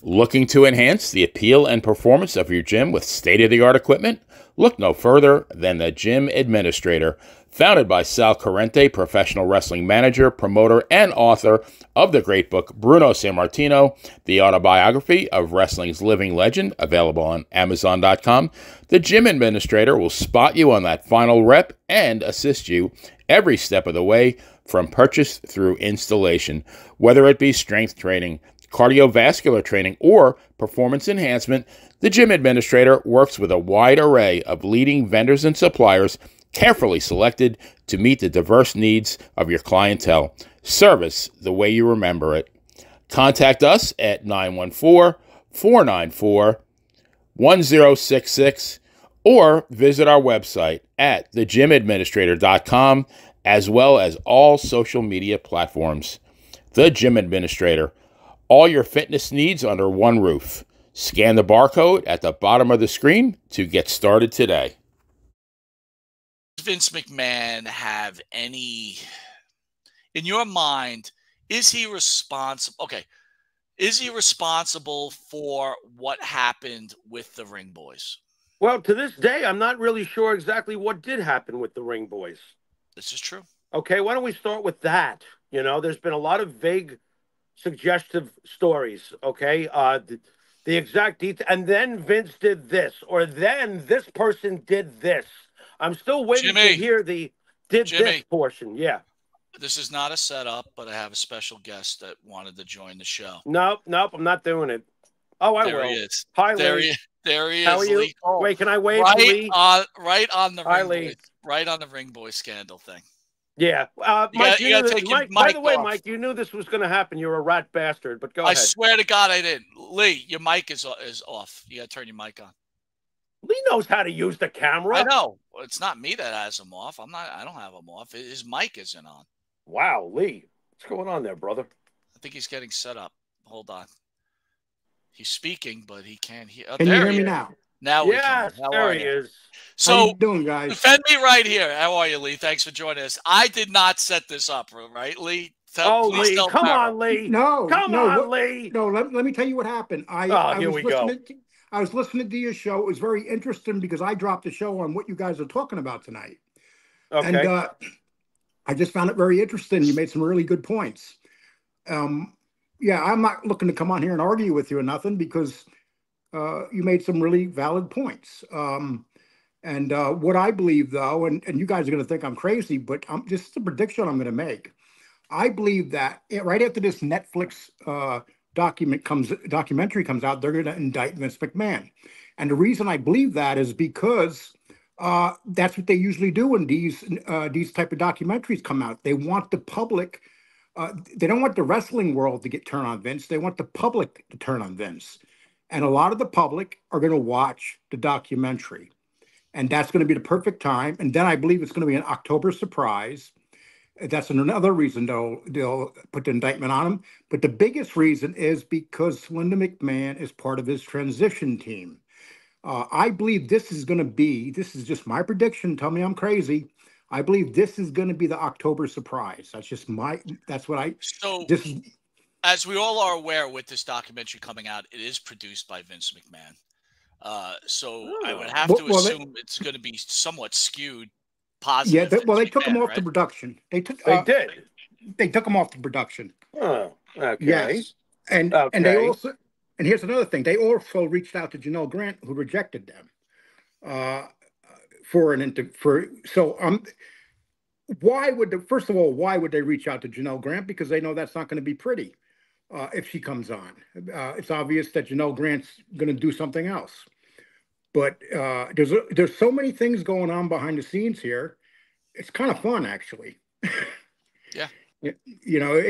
Looking to enhance the appeal and performance of your gym with state-of-the-art equipment? Look no further than the Gym Administrator. Founded by Sal Corrente, professional wrestling manager, promoter, and author of the great book Bruno Sammartino, the autobiography of wrestling's living legend, available on Amazon.com, the Gym Administrator will spot you on that final rep and assist you every step of the way from purchase through installation, whether it be strength training, cardiovascular training, or performance enhancement. The Gym Administrator works with a wide array of leading vendors and suppliers, carefully selected to meet the diverse needs of your clientele. Service the way you remember it. Contact us at 914-494-1066 or visit our website at thegymadministrator.com, as well as all social media platforms. The Gym Administrator. All your fitness needs under one roof. Scan the barcode at the bottom of the screen to get started today. Does Vince McMahon have any, in your mind, is he responsible? Okay, is he responsible for what happened with the Ring Boys? Well, to this day, I'm not really sure exactly what did happen with the Ring Boys. This is true. Okay, why don't we start with that? You know, there's been a lot of vague, suggestive stories, okay? The exact detail, and then Vince did this, or then this person did this. I'm still waiting to hear the this portion. Yeah. This is not a setup, but I have a special guest that wanted to join the show. Nope, I'm not doing it. Oh, I will. There he is. Hi, Lee. There he is. How are you? Lee. Wait, can I wave, Lee? Right on the Hi, Ring Lee. Boys, right on the Ring Boy scandal thing. Yeah. Mike, you gotta take your Mike, by the way, off. Mike, you knew this was going to happen. You're a rat bastard, but go I ahead. swear to God I didn't. Lee, your mic is off. You got to turn your mic on. Lee knows how to use the camera. I know. It's not me that has him off. I don't have him off. His mic isn't on. Wow, Lee. What's going on there, brother? I think he's getting set up. Hold on. He's speaking, but he can't hear. Can you hear me now? Now we can. Yes, there he is. So, how you doing, guys? Defend me right here. How are you, Lee? Thanks for joining us. I did not set this up, right, Lee? Lee, come on, Lee. Come on, Lee. No, let me tell you what happened. Here we go. I was listening to your show. It was very interesting because I dropped the show on what you guys are talking about tonight. Okay. And I just found it very interesting. You made some really good points. Yeah, I'm not looking to come on here and argue with you or nothing because you made some really valid points. And what I believe, though, and you guys are going to think I'm crazy, but just a prediction I'm going to make. I believe that right after this Netflix documentary comes out, they're going to indict Vince McMahon. And the reason I believe that is because that's what they usually do when these type of documentaries come out. They want the public. They don't want the wrestling world to get turned on Vince. They want the public to turn on Vince. And a lot of the public are going to watch the documentary. And that's going to be the perfect time. And then I believe it's going to be an October surprise. That's another reason they'll put the indictment on him. But the biggest reason is because Linda McMahon is part of his transition team. I believe this is just my prediction. Tell me I'm crazy. I believe this is going to be the October surprise. As we all are aware with this documentary coming out, it is produced by Vince McMahon. I would have to assume it's going to be somewhat skewed positive. Yeah, they took him off the production. They took him off the production. Oh, okay. Yes. And they also, and here's another thing, they also reached out to Janelle Grant, who rejected them. Why would they reach out to Janelle Grant? Because they know that's not going to be pretty if she comes on. It's obvious that Janelle Grant's going to do something else. But there's so many things going on behind the scenes here. It's kind of fun, actually. Yeah. You know,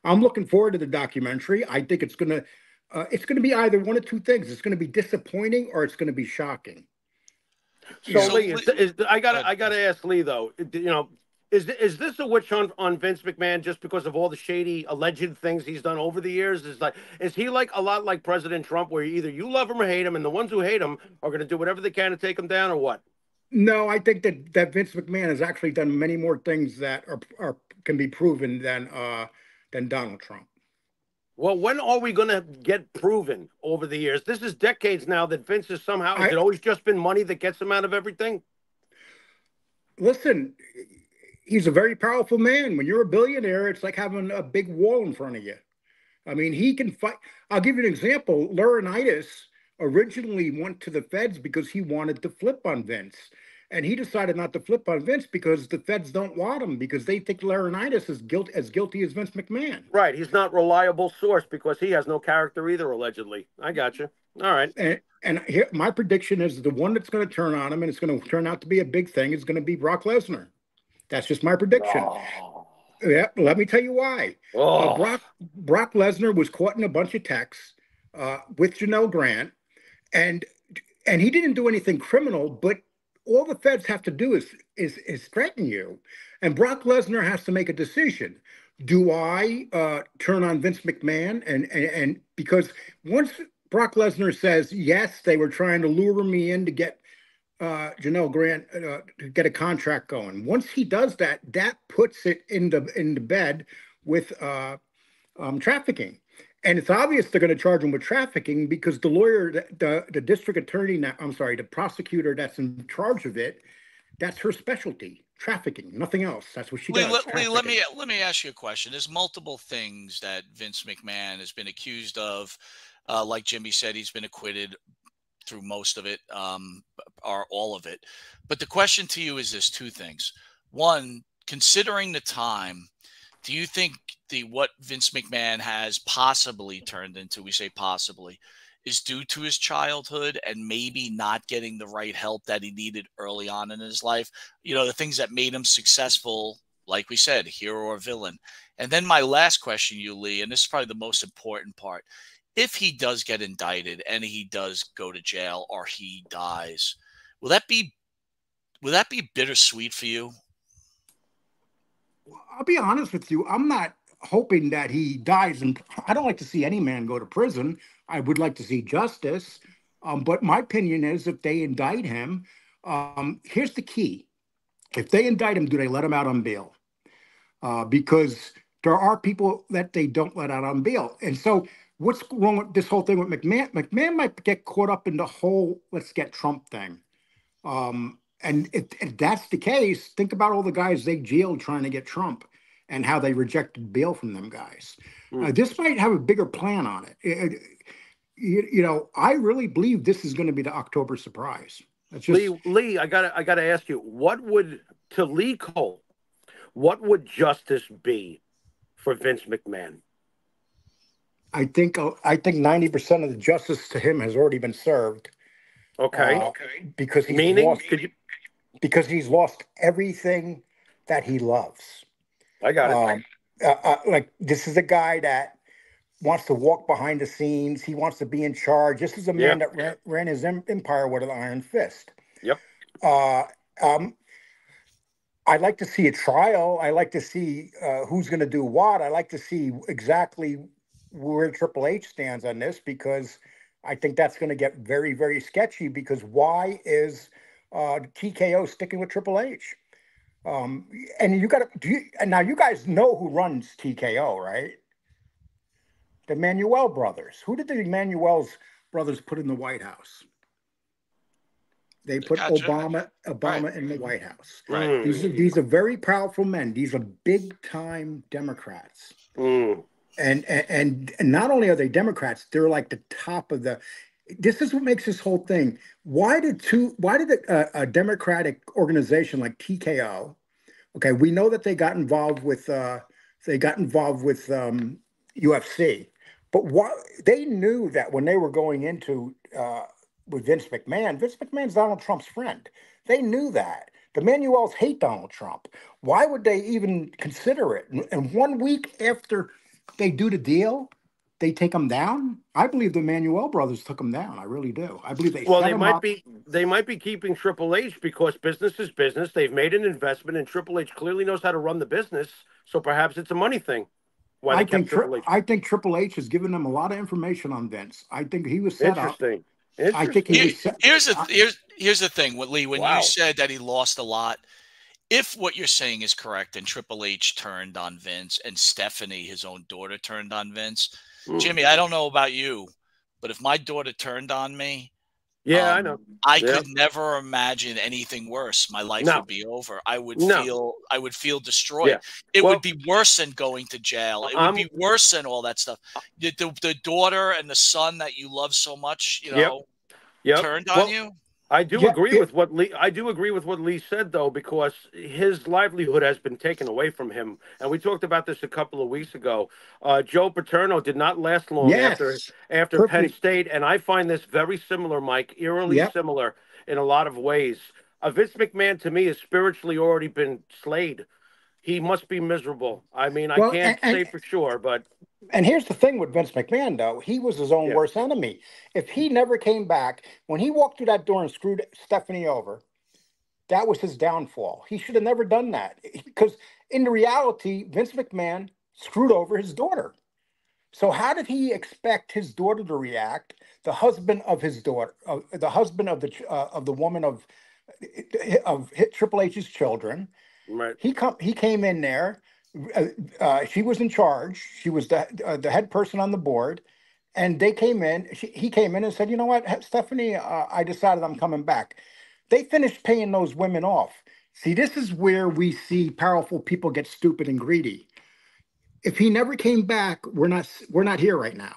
I'm looking forward to the documentary. I think it's going to be either one of two things. It's going to be disappointing or it's going to be shocking. So Lee, I gotta ask Lee though. You know, is this a witch hunt on Vince McMahon just because of all the shady alleged things he's done over the years? Is he like a lot like President Trump, where either you love him or hate him, and the ones who hate him are going to do whatever they can to take him down, or what? No, I think that Vince McMahon has actually done many more things that can be proven than Donald Trump. Well, when are we going to get proven over the years? This is decades now that Vince has somehow, has it always just been money that gets him out of everything? Listen, he's a very powerful man. When you're a billionaire, it's like having a big wall in front of you. I mean, he can fight. I'll give you an example. Laurinaitis originally went to the feds because he wanted to flip on Vince. And he decided not to flip on Vince because the feds don't want him, because they think Laurinaitis is as guilty as Vince McMahon. Right. He's not a reliable source because he has no character either, allegedly. I got you. All right. And here, my prediction is the one that's going to turn on him, and it's going to turn out to be a big thing, is going to be Brock Lesnar. That's just my prediction. Oh. Yeah, let me tell you why. Oh. Brock Lesnar was caught in a bunch of texts with Janelle Grant, and he didn't do anything criminal, but all the feds have to do is threaten you, and Brock Lesnar has to make a decision. Do I turn on Vince McMahon? And because once Brock Lesnar says, yes, they were trying to lure me in to get Janelle Grant to get a contract going. Once he does that, that puts it in the bed with trafficking. And it's obvious they're going to charge him with trafficking because the lawyer, the district attorney, the prosecutor that's in charge of it, that's her specialty, trafficking, nothing else. That's what she does. Lee, let me ask you a question. There's multiple things that Vince McMahon has been accused of. Like Jimmy said, he's been acquitted through most of it, or all of it. But the question to you is this: two things. One, considering the time, do you think what Vince McMahon has possibly turned into, we say possibly, is due to his childhood and maybe not getting the right help that he needed early on in his life? You know, the things that made him successful, like we said, hero or villain. And then my last question, you, Lee, and this is probably the most important part. If he does get indicted and he does go to jail or he dies, will that be bittersweet for you? I'll be honest with you. I'm not hoping that he dies, and I don't like to see any man go to prison. I would like to see justice. But my opinion is, if they indict him, here's the key. If they indict him, do they let him out on bail? Because there are people that they don't let out on bail. And so what's wrong with this whole thing with McMahon? McMahon might get caught up in the whole let's get Trump thing. And if that's the case, think about all the guys they jailed trying to get Trump and how they rejected bail from them guys. This might have a bigger plan on it. You know, I really believe this is going to be the October surprise. That's just... Lee, I gotta ask you, to Lee Cole, what would justice be for Vince McMahon? I think 90% of the justice to him has already been served. Okay. Because he's because he's lost everything that he loves. I got it. Like, this is a guy that wants to walk behind the scenes. He wants to be in charge. This is a man that ran his empire with an iron fist. Yep. I'd like to see a trial. I like to see who's going to do what. I like to see exactly where Triple H stands on this, because I think that's going to get very, very sketchy, because why is TKO sticking with Triple H? And you got to and now you guys know who runs TKO, right? The Manuel brothers. Who did the Manuel's brothers put in the White House? They put Obama right in the White House. Right. These are very powerful men. These are big time Democrats. And not only are they Democrats, they're like the top of the. This is what makes this whole thing. Why did a Democratic organization like TKO? Okay, we know that they got involved with UFC, but they knew that when they were going into with Vince McMahon's Donald Trump's friend. They knew that. The Manuels hate Donald Trump. Why would they even consider it? And 1 week after they do the deal, they take him down. I believe the Manuel brothers took him down. I really do. I believe they might be keeping Triple H because business is business. They've made an investment, and Triple H clearly knows how to run the business. So perhaps it's a money thing. I think Triple H has given them a lot of information on Vince. I think he was set up. I think he was set. Here's the thing, Lee. When you said that he lost a lot, if what you're saying is correct, and Triple H turned on Vince, and Stephanie, his own daughter, turned on Vince, Jimmy, I don't know about you, but if my daughter turned on me, Yeah, I know. I could never imagine anything worse. My life would be over. I would feel destroyed. It would be worse than going to jail. It would be worse than all that stuff. The daughter and the son that you love so much, you know, turned on you. I do agree with what Lee said, though, because his livelihood has been taken away from him, and we talked about this a couple of weeks ago. Joe Paterno did not last long after Penn State, and I find this very similar, Mike, eerily similar in a lot of ways. Vince McMahon, to me, has spiritually already been slayed. He must be miserable. I mean, I can't say for sure, but. And here's the thing with Vince McMahon, though. He was his own worst enemy. If he never came back, when he walked through that door and screwed Stephanie over, that was his downfall. He should have never done that. Because in reality, Vince McMahon screwed over his daughter. So how did he expect his daughter to react? The husband of his daughter, the husband of the woman of Triple H's children. Right. He came in there. She was in charge. She was the head person on the board, and they came in. He came in and said, "You know what, Stephanie? I decided I'm coming back." They finished paying those women off. See, this is where we see powerful people get stupid and greedy. If he never came back, we're not here right now.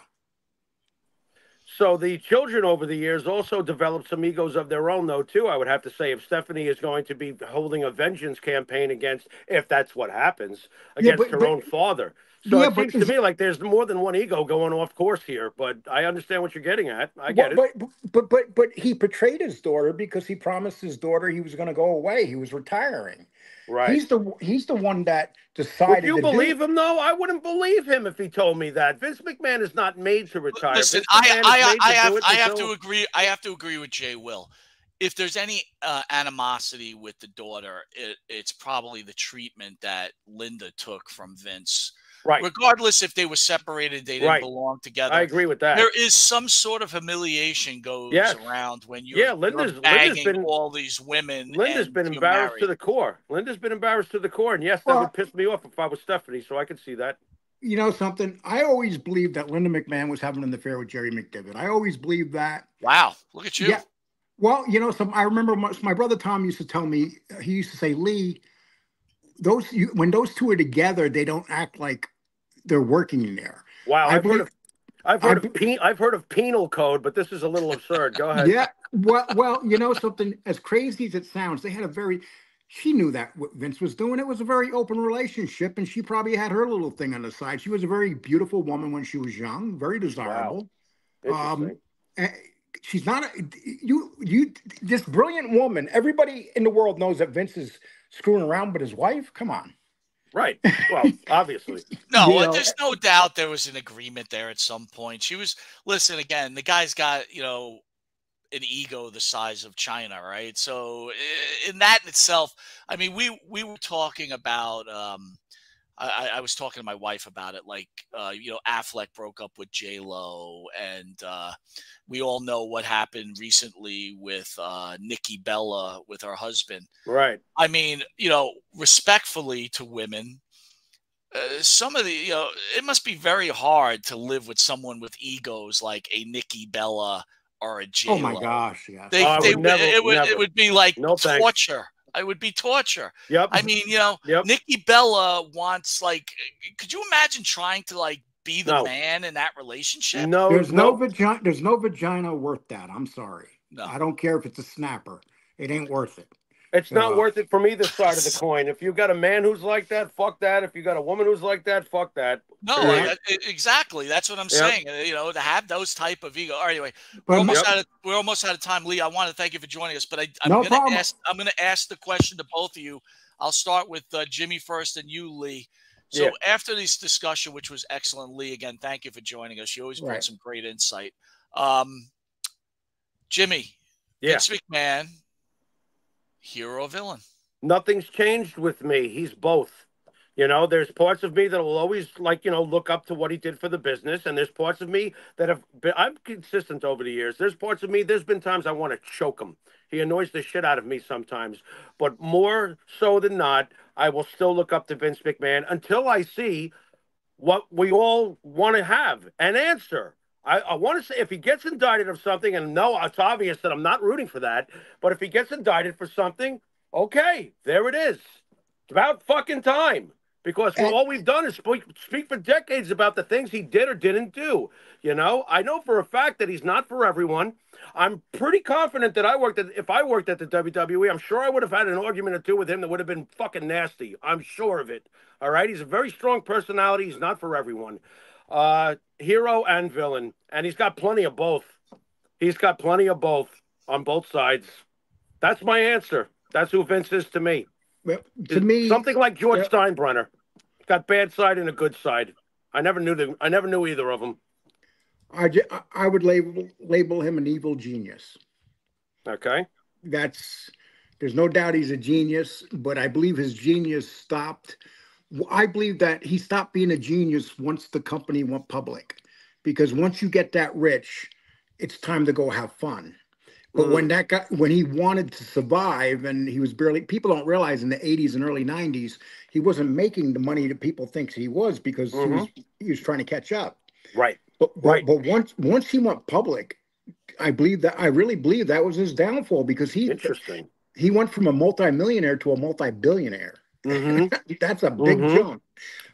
So the children over the years also developed some egos of their own, though, too, I would have to say, if Stephanie is going to be holding a vengeance campaign against, if that's what happens, against her own father. So it seems to me like there's more than one ego going off course here, but I understand what you're getting at. I get it. But he betrayed his daughter because he promised his daughter he was going to go away. He was retiring. Right. He's the one that decided. Would you believe him, though? I wouldn't believe him if he told me that. Vince McMahon is not made to retire. Listen, I have to agree. I have to agree with Jay Will. If there's any animosity with the daughter, it's probably the treatment that Linda took from Vince. Right. Regardless if they were separated, they didn't belong together. I agree with that. There is some sort of humiliation goes around when you're, Linda's bagging all these women. Linda's been embarrassed to the core. Linda's been embarrassed to the core. And yes, that would piss me off if I was Stephanie, so I could see that. You know something? I always believed that Linda McMahon was having an affair with Jerry McDivitt. I always believed that. Wow. Look at you. Yeah. Well, you know, I remember my brother Tom used to tell me, he used to say, Lee, when those two are together, they don't act like they're working in there. Wow, I've heard of penal code, but this is a little absurd. Go ahead. Yeah, well, you know something. As crazy as it sounds, they had she knew that what Vince was doing. It was a very open relationship, and she probably had her little thing on the side. She was a very beautiful woman when she was young, very desirable. Wow. She's not this brilliant woman. Everybody in the world knows that Vince is screwing around with his wife. Come on. Right. Well, obviously. No, there's no doubt there was an agreement there at some point. Listen, again, the guy's got, an ego the size of China, right? So in that in itself, I mean, we were talking about, I was talking to my wife about it, like, Affleck broke up with J-Lo, and we all know what happened recently with Nikki Bella with her husband. Right. I mean, respectfully to women, some of the, it must be very hard to live with someone with egos like a Nikki Bella or a J-Lo. Oh my gosh, yeah. It would be like torture. Thanks. It would be torture. Yep. I mean, Nikki Bella wants, like, could you imagine trying to, be the man in that relationship? No, there's no vagina worth that. I'm sorry. No. I don't care if it's a snapper. It ain't worth it. It's not worth it from either side of the coin. If you got a man who's like that, fuck that. If you got a woman who's like that, fuck that. No, exactly. That's what I'm saying. To have those type of ego. Anyway, we're almost out of time, Lee. I want to thank you for joining us, but I'm going to ask the question to both of you. I'll start with Jimmy first, and you, Lee. So after this discussion, which was excellent, Lee, again, thank you for joining us. You always bring some great insight. Jimmy, Vince McMahon, hero or villain? Nothing's changed with me. He's both. There's parts of me that will always, look up to what he did for the business. And there's parts of me that I'm consistent over the years. There's parts of me, there's been times I want to choke him. He annoys the shit out of me sometimes. But more so than not, I will still look up to Vince McMahon until I see what we all want to have an answer. I want to say if he gets indicted of something, and no, it's obvious that I'm not rooting for that, but if he gets indicted for something, okay, there it is. It's about fucking time. Because And all we've done is speak for decades about the things he did or didn't do. You know, I know for a fact that he's not for everyone. I'm pretty confident that if I worked at the WWE, I'm sure I would have had an argument or two with him that would have been fucking nasty. I'm sure of it. All right, he's a very strong personality. He's not for everyone. Hero and villain, and he's got plenty of both. He's got plenty of both on both sides. That's my answer. That's who Vince is to me. well, to me, Something like George yeah, Steinbrenner. Got bad side and a good side. I never knew either of them. I would label him an evil genius. Okay. That's there's no doubt he's a genius, but I believe his genius stopped. I believe that he stopped being a genius once the company went public, because once you get that rich, it's time to go have fun. But when he wanted to survive and he was barely, people don't realize in the 80s and early 90s, he wasn't making the money that people think he was because he was trying to catch up. Right. But once he went public, I really believe that was his downfall, because Interesting. he went from a multimillionaire to a multi-billionaire. That's a big jump.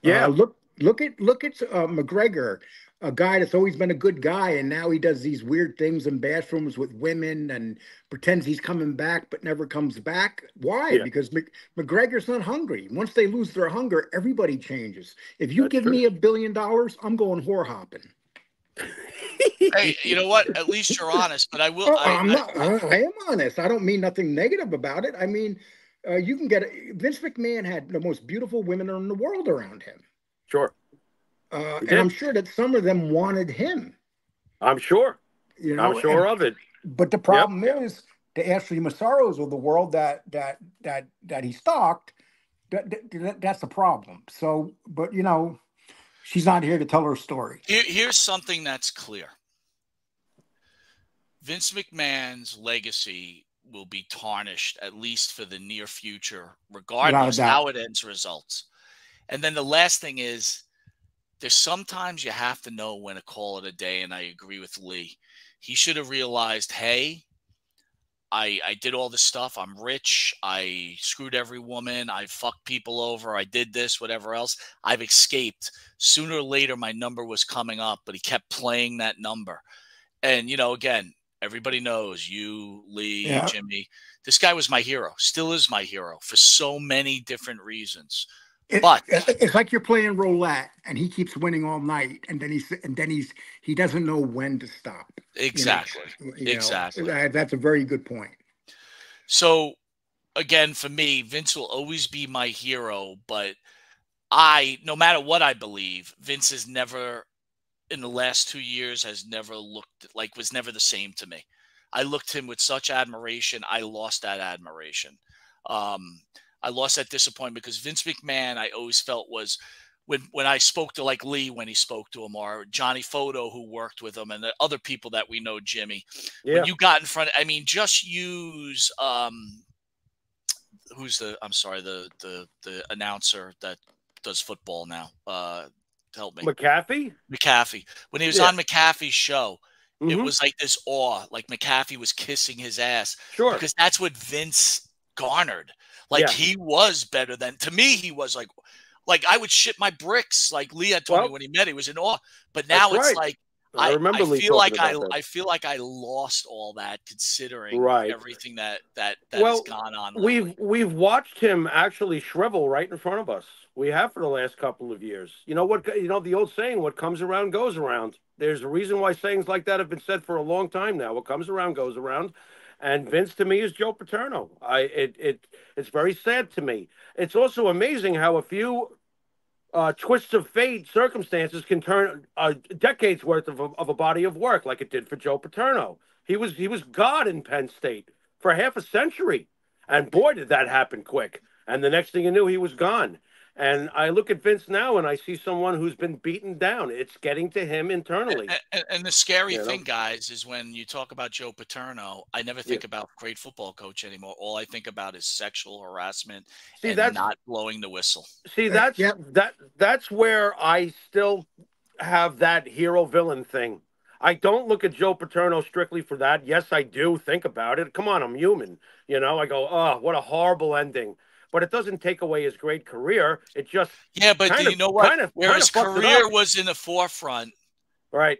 Yeah. Look at McGregor, a guy that's always been a good guy, and now he does these weird things in bathrooms with women and pretends he's coming back but never comes back. Why? Yeah. Because McGregor's not hungry. Once they lose their hunger, everybody changes. If you That's give true. me $1 billion, I'm going whore hopping. Hey, you know what? At least you're honest. But I will. Oh, I am honest. I don't mean nothing negative about it. I mean, you can get Vince McMahon had the most beautiful women in the world around him. Sure. And I'm sure that some of them wanted him. I'm sure. You know, I'm sure of it. But the problem is the Ashley Massaros of the world that he stalked. That's the problem. So, but you know, she's not here to tell her story. Here's something that's clear. Vince McMahon's legacy will be tarnished, at least for the near future, regardless how it ends results. And then the last thing is, there's sometimes you have to know when to call it a day, and I agree with Lee. He should have realized, hey, I did all this stuff. I'm rich. I screwed every woman. I fucked people over. I did this, whatever else. I've escaped. Sooner or later, my number was coming up, but he kept playing that number. And, you know, again, everybody knows you, Lee, Jimmy. This guy was my hero, still is my hero for so many different reasons. But it's like you're playing roulette and he keeps winning all night, and then he doesn't know when to stop. Exactly. Exactly. That's a very good point. So again, for me, Vince will always be my hero, but no matter what I believe, Vince has never, in the last 2 years, was never the same to me. I looked at him with such admiration. I lost that admiration. I lost that disappointment because Vince McMahon, I always felt, was when I spoke to like Lee, when he spoke to him, or Johnny Photo, who worked with him, and the other people that we know, Jimmy, when you got in front, I mean, just use, the announcer that does football now, help me. McAfee. When he was on McAfee's show, it was like this awe, like McAfee was kissing his ass. Sure. Because that's what Vince garnered. Like he was better than, to me, he was like I would shit my bricks. Like Lee had told me when he met, he was in awe. But now it's like, I feel like I lost all that, considering everything that has gone on. We've watched him actually shrivel right in front of us. We have for the last couple of years. You know what? You know the old saying: "What comes around goes around." There's a reason why sayings like that have been said for a long time now. What comes around goes around. And Vince to me is Joe Paterno. It's very sad to me. It's also amazing how a few twists of fate, circumstances can turn decades worth of a body of work, like it did for Joe Paterno. He was God in Penn State for half a century, and boy, did that happen quick. And the next thing you knew, he was gone. And I look at Vince now and I see someone who's been beaten down. It's getting to him internally. And the scary thing, guys, is when you talk about Joe Paterno, I never think about great football coach anymore. All I think about is sexual harassment and not blowing the whistle. See, that's where I still have that hero villain thing. I don't look at Joe Paterno strictly for that. Yes, I do think about it. Come on, I'm human. I go, oh, what a horrible ending. But it doesn't take away his great career. It just but do you know what? Where his career was in the forefront. Right.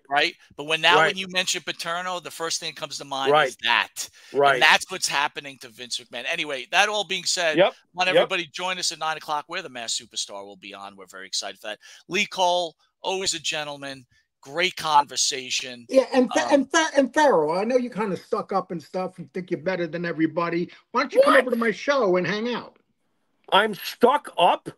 But when you mention Paterno, the first thing that comes to mind is that. Right. And that's what's happening to Vince McMahon. Anyway, that all being said, want everybody join us at 9 o'clock where the Masked Superstar will be on. We're very excited for that. Lee Cole, always a gentleman. Great conversation. Yeah, and Pharaoh, I know you kind of stuck up and stuff and think you're better than everybody. Why don't you come over to my show and hang out? I'm stuck up?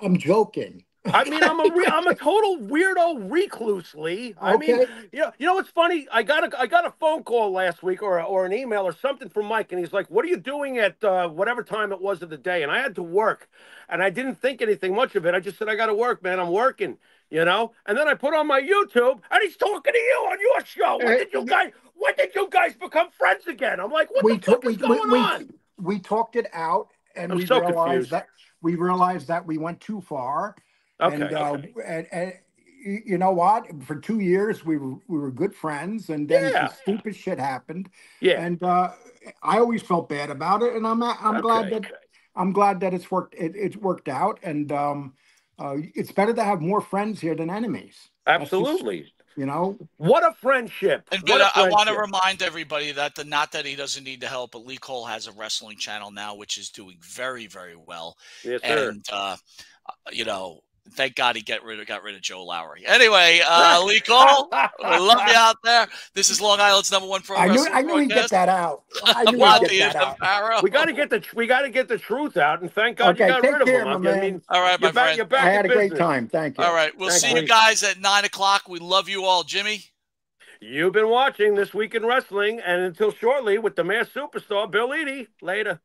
I'm joking. I mean, I'm a total weirdo recluse, Lee. I mean, you know what's funny? I got a phone call last week or an email or something from Mike, and he's like, "What are you doing at whatever time it was of the day?" And I had to work, and I didn't think anything much of it. I just said, "I got to work, man. I'm working." And then I put on my YouTube, and he's talking to you on your show. When did you guys become friends again? I'm like, what the fuck is going on? We talked it out, and we realized that we went too far. And you know what? For 2 years, we were good friends, and then some stupid shit happened. Yeah, and I always felt bad about it, and I'm glad that it's worked. It's worked out, and it's better to have more friends here than enemies. Absolutely. What a friendship. And I want to remind everybody that not that he doesn't need the help, but Lee Cole has a wrestling channel now, which is doing very, very well. Yes, sir. And thank God he got rid of Joe Lowry. Anyway, Lee Cole, I love you out there. This is Long Island's #1 pro wrestling. I knew he'd get that out. We got to get the truth out, and thank God you got rid of him. I mean, all right, my friend. You're back I had a great time. Thank you. All right, we'll see you guys at 9 o'clock. We love you all, Jimmy. You've been watching This Week in Wrestling, and until shortly with the Masked Superstar, Bill Eadie. Later.